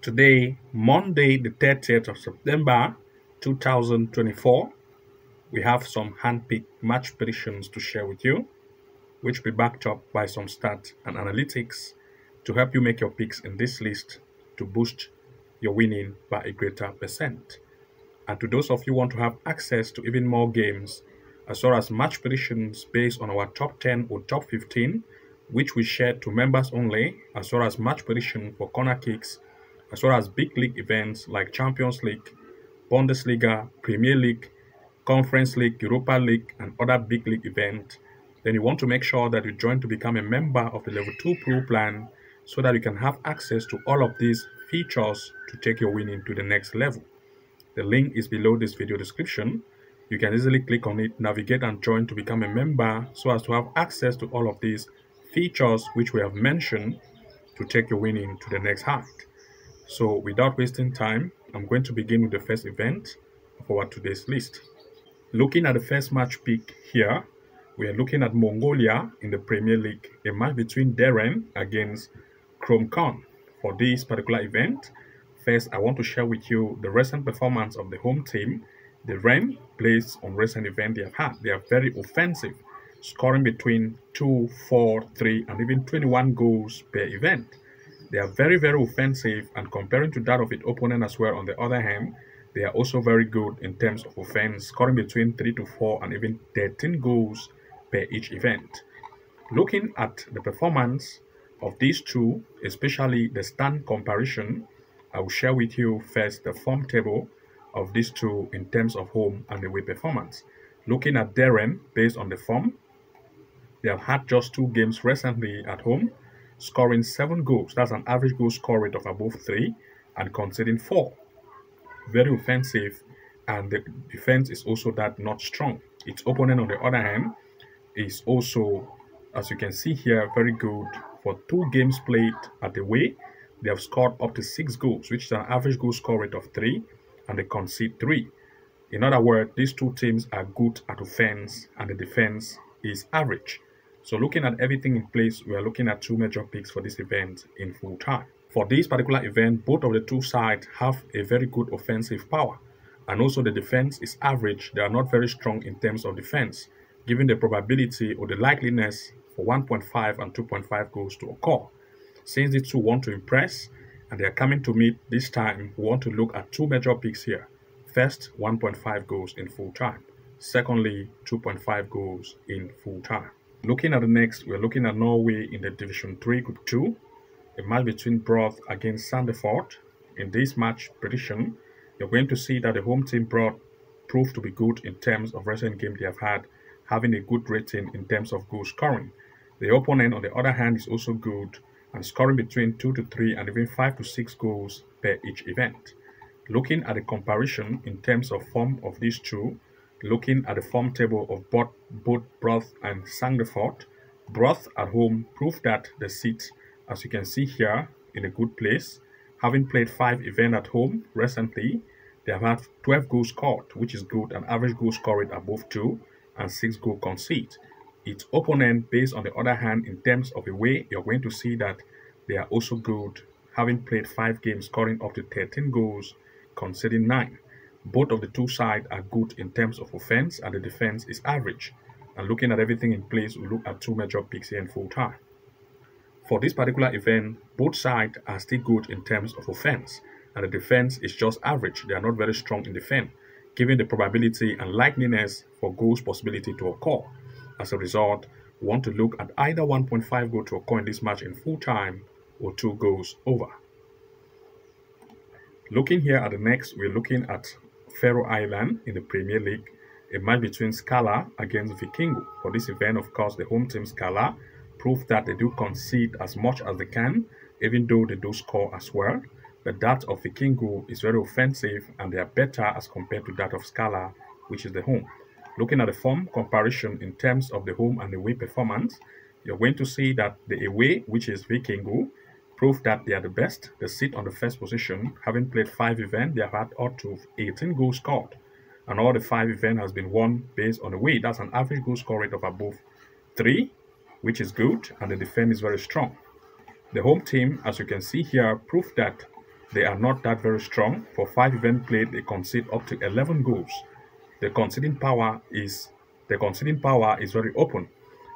Today, Monday, the 30th of September 2024, we have some hand-picked match predictions to share with you, which will be backed up by some stats and analytics to help you make your picks in this list to boost your winning by a greater percent. And to those of you who want to have access to even more games, as well as match predictions based on our top 10 or top 15, which we share to members only, as well as match prediction for corner kicks, as well as big league events like Champions League, Bundesliga, Premier League, Conference League, Europa League, and other big league events, then you want to make sure that you join to become a member of the Level 2 Pro plan so that you can have access to all of these features to take your winning to the next level. The link is below this video description. You can easily click on it, navigate and join to become a member so as to have access to all of these features which we have mentioned to take your winning to the next height. So without wasting time, I'm going to begin with the first event of our today's list. Looking at the first match pick here, we are looking at Mongolia in the Premier League, a match between Bettingn against Khan. For this particular event, first I want to share with you the recent performance of the home team. The Ren plays on recent event they have had. They are very offensive, scoring between 2, 4, 3, and even 21 goals per event. They are very, very offensive, and comparing to that of its opponent as well, on the other hand, they are also very good in terms of offense, scoring between 3 to 4 and even 13 goals per each event. Looking at the performance of these two, especially the stand comparison, I will share with you first the form table of these two in terms of home and away performance. Looking at Bettingn based on the form, they have had just 2 games recently at home, scoring 7 goals. That's an average goal score rate of above 3 and conceding 4. Very offensive, and the defense is also that not strong. Its opponent, on the other hand, is also, as you can see here, very good. For 2 games played at the way, they have scored up to 6 goals, which is an average goal score rate of 3, and they concede 3. In other words, these two teams are good at offense, and the defense is average. So looking at everything in place, we are looking at 2 major picks for this event in full time. For this particular event, both of the 2 sides have a very good offensive power, and also the defense is average. They are not very strong in terms of defense, given the probability or the likeliness for 1.5 and 2.5 goals to occur. Since these two want to impress and they are coming to meet this time, we want to look at 2 major picks here. First, 1.5 goals in full time. Secondly, 2.5 goals in full time. Looking at the next, we're looking at Norway in the Division 3 Group 2, a match between Broth against Sandefjord. In this match prediction, you're going to see that the home team Broth proved to be good in terms of recent games they have had, having a good rating in terms of goal scoring. The opponent, on the other hand, is also good and scoring between 2 to 3 and even 5 to 6 goals per each event. Looking at the comparison in terms of form of these two, looking at the form table of both Broth and Sandefjord, Broth at home proved that the seat, as you can see here, in a good place. Having played 5 events at home recently, they have had 12 goals scored, which is good, an average goal score rate above 2 and 6 goal concede. Its opponent, based on the other hand, in terms of away, you're going to see that they are also good, having played 5 games, scoring up to 13 goals, conceding 9. Both of the 2 sides are good in terms of offense, and the defense is average. And looking at everything in place, we look at 2 major picks here in full time. For this particular event, both sides are still good in terms of offense, and the defense is just average. They are not very strong in defense, given the probability and likeliness for goals possibility to occur. As a result, we want to look at either 1.5 goal to occur in this match in full time or 2 goals over. Looking here at the next, we're looking at Faroe Island in the Premier League, a match between Skala against Vikingo. For this event, of course, the home team Skala proved that they do concede as much as they can, even though they do score as well. But that of Vikingo is very offensive, and they are better as compared to that of Skala, which is the home. Looking at the form comparison in terms of the home and away performance, you're going to see that the away, which is Vikingo, proved that they are the best. They sit on the first position. Having played 5 events, they have had up to 18 goals scored. And all the 5 events has been won based on away. That's an average goal score rate of above 3, which is good, and the defense is very strong. The home team, as you can see here, proved that they are not that very strong. For 5 events played, they concede up to 11 goals. The conceding power is very open,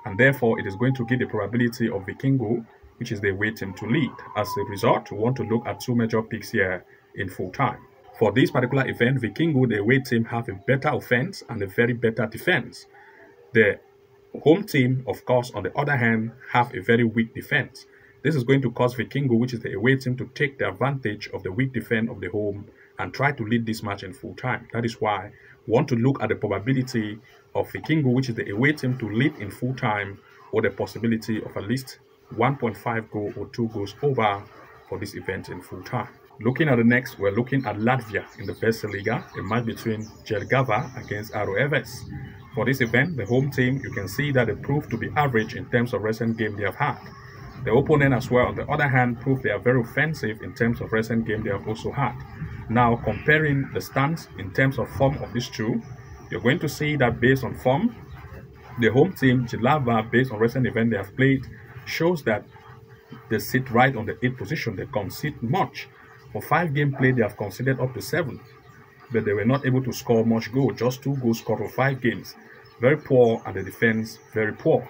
and therefore it is going to give the probability of Vikingo, which is the away team, to lead. As a result, we want to look at two major picks here in full time. For this particular event, Vikingo, the away team, have a better offense and a very better defense. The home team, of course, on the other hand, have a very weak defense. This is going to cause Vikingo, which is the away team, to take the advantage of the weak defense of the home and try to lead this match in full time. That is why we want to look at the probability of Vikingo, which is the away team, to lead in full time, or the possibility of at least 1.5 goal or 2 goals over for this event in full time. Looking at the next, we're looking at Latvia in the Best Liga, a match between Jelgava against ROFS. For this event, the home team, you can see that they proved to be average in terms of recent game they have had. The opponent as well, on the other hand, proved they are very offensive in terms of recent game they have also had. Now, comparing the stats in terms of form of these two, you're going to see that based on form, the home team, Jelgava, based on recent event they have played, shows that they sit right on the 8th position. They concede much. For 5 games played, they have conceded up to 7, but they were not able to score much goal, just 2 goals scored for 5 games. Very poor, and the defense very poor.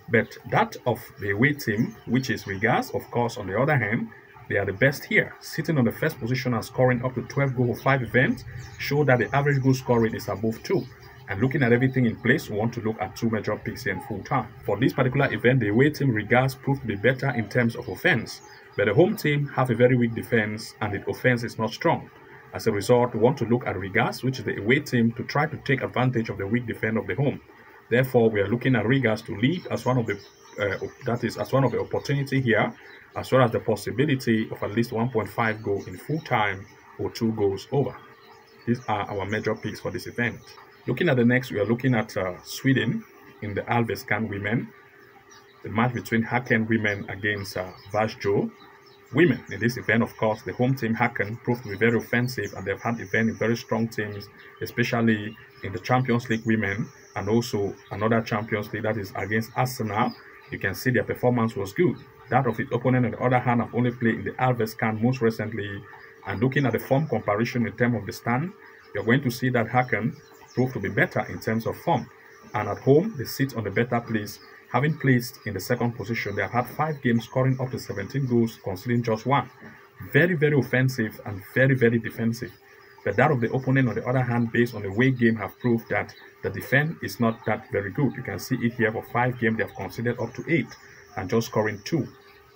But that of the away team, which is Rigas, of course, on the other hand, they are the best here, sitting on the first position and scoring up to 12 goals for 5 events, show that the average goal scoring is above 2. And looking at everything in place, we want to look at two major picks here in full time. For this particular event, the away team Rigas proved to be better in terms of offense, but the home team have a very weak defense and the offense is not strong. As a result, we want to look at Rigas, which is the away team, to try to take advantage of the weak defense of the home. Therefore, we are looking at Rigas to lead as one of the opportunity here, as well as the possibility of at least 1.5 goal in full time or 2 goals over. These are our major picks for this event. Looking at the next, we are looking at Sweden in the Allsvenskan women. The match between Häcken women against Vasjo women. In this event, of course, the home team Häcken proved to be very offensive, and they've had very strong teams, especially in the Champions League women, and also another Champions League that is against Arsenal. You can see their performance was good. That of its opponent, on the other hand, have only played in the Allsvenskan most recently. And looking at the form comparison in terms of the stand, you're going to see that Häcken proved to be better in terms of form. And at home, they sit on the better place. Having placed in the second position, they have had 5 games scoring up to 17 goals, conceding just 1. Very, very offensive and very, very defensive. But that of the opponent, on the other hand, based on the way game, have proved that the defense is not that very good. You can see it here. For 5 games, they have conceded up to 8 and just scoring 2,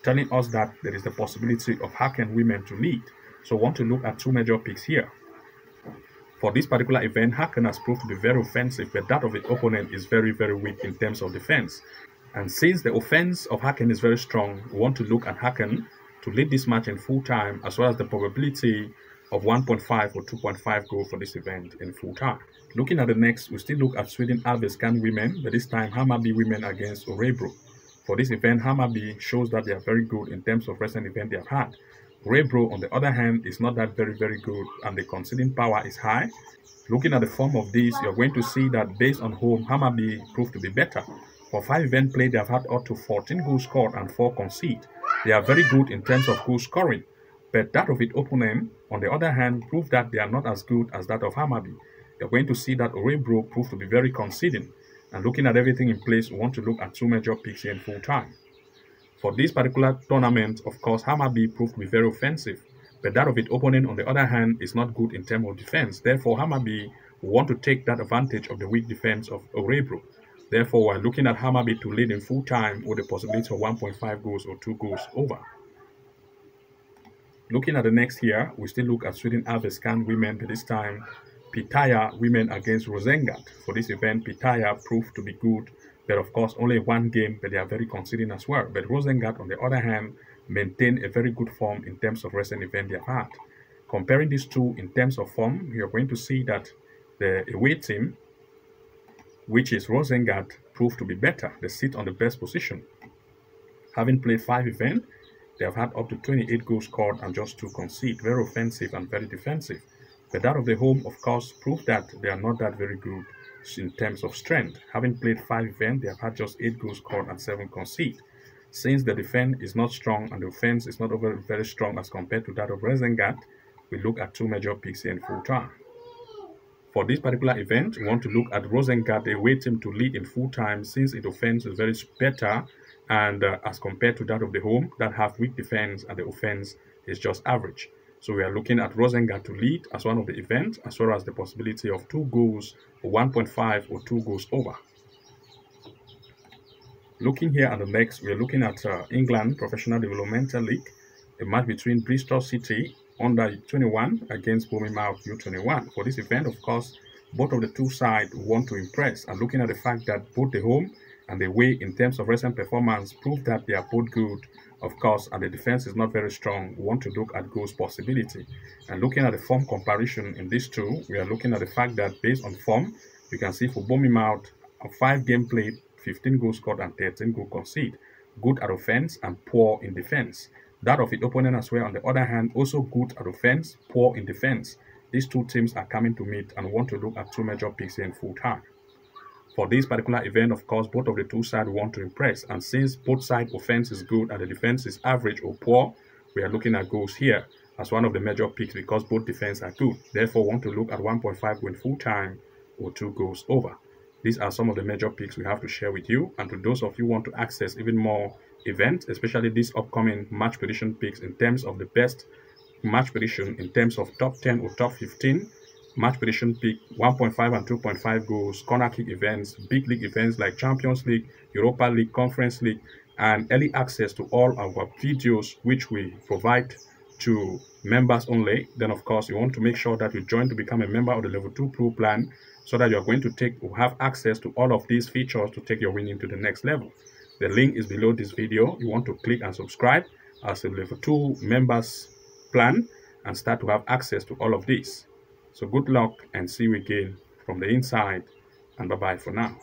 telling us that there is the possibility of Häcken women to lead. So we want to look at two major picks here. For this particular event, Häcken has proved to be very offensive, but that of its opponent is very, very weak in terms of defense. And since the offense of Häcken is very strong, we want to look at Häcken to lead this match in full time, as well as the probability of 1.5 or 2.5 goal for this event in full time. Looking at the next, we still look at Sweden Allsvenskan women, but this time Hammarby women against Örebro. For this event, Hammarby shows that they are very good in terms of recent event they have had. Örebro, on the other hand, is not that very, very good, and the conceding power is high. Looking at the form of this, you're going to see that based on home, Hammarby proved to be better. For 5 events played, they have had up to 14 goals scored and 4 conceded. They are very good in terms of goal scoring, but that of its opponent, on the other hand, proved that they are not as good as that of Hammarby. You're going to see that Örebro proved to be very conceding. And looking at everything in place, we want to look at two major picks here in full time. For this particular tournament, of course, Hammarby proved to be very offensive, but that of its opponent, on the other hand, is not good in terms of defense. Therefore, Hammarby will want to take that advantage of the weak defense of Örebro. Therefore, we're looking at Hammarby to lead in full time with the possibility of 1.5 goals or 2 goals over. Looking at the next here, we still look at Sweden Allsvenskan women, but this time Pitaya women against Rosengård. For this event, Pitaya proved to be good, but of course only 1 game, but they are very conceding as well. But Rosengård, on the other hand, maintain a very good form in terms of recent event they have had. Comparing these two in terms of form, you're going to see that the away team, which is Rosengård, proved to be better. They sit on the best position. Having played 5 events, they have had up to 28 goals scored and just 2 conceded. Very offensive and very defensive. But that of the home, of course, proved that they are not that very good in terms of strength. Having played 5 events, they have had just 8 goals scored and 7 conceded. Since the defense is not strong and the offense is not very strong as compared to that of Rosengard, we look at two major picks here in full time. For this particular event, we want to look at Rosengard, away team to lead in full time since its offense is very better and as compared to that of the home that have weak defense and the offense is just average. So we are looking at Rosengard to lead as one of the events, as well as the possibility of 2 goals or 1.5 or 2 goals over. Looking here at the next, we are looking at England Professional Developmental League, a match between Bristol City under 21 against Bournemouth U21. For this event, of course, both of the two sides want to impress, and looking at the fact that both the home and the away in terms of recent performance prove that they are both good, of course, and the defense is not very strong, we want to look at goals possibility. And looking at the form comparison in these two, we are looking at the fact that based on form, you can see for Bournemouth, a 5 game played, 15 goals scored and 13 goals conceded. Good at offense and poor in defense. That of the opponent as well, on the other hand, also good at offense, poor in defense. These two teams are coming to meet and want to look at two major picks here in full time. For this particular event, of course, both of the two sides want to impress. And since both sides' offense is good and the defense is average or poor, we are looking at goals here as one of the major picks because both defense are good. Therefore, want to look at 1.5 win full time or 2 goals over. These are some of the major picks we have to share with you. And to those of you who want to access even more events, especially these upcoming match prediction picks in terms of the best match prediction in terms of top 10 or top 15, match prediction pick 1.5 and 2.5 goals, corner kick events, big league events like Champions League, Europa League, Conference League, and early access to all our videos which we provide to members only. Then of course you want to make sure that you join to become a member of the level 2 pro plan so that you are going to have access to all of these features to take your winning to the next level. The link is below this video. You want to click and subscribe as a level 2 members plan and start to have access to all of this. So good luck and see you again from the inside, and bye-bye for now.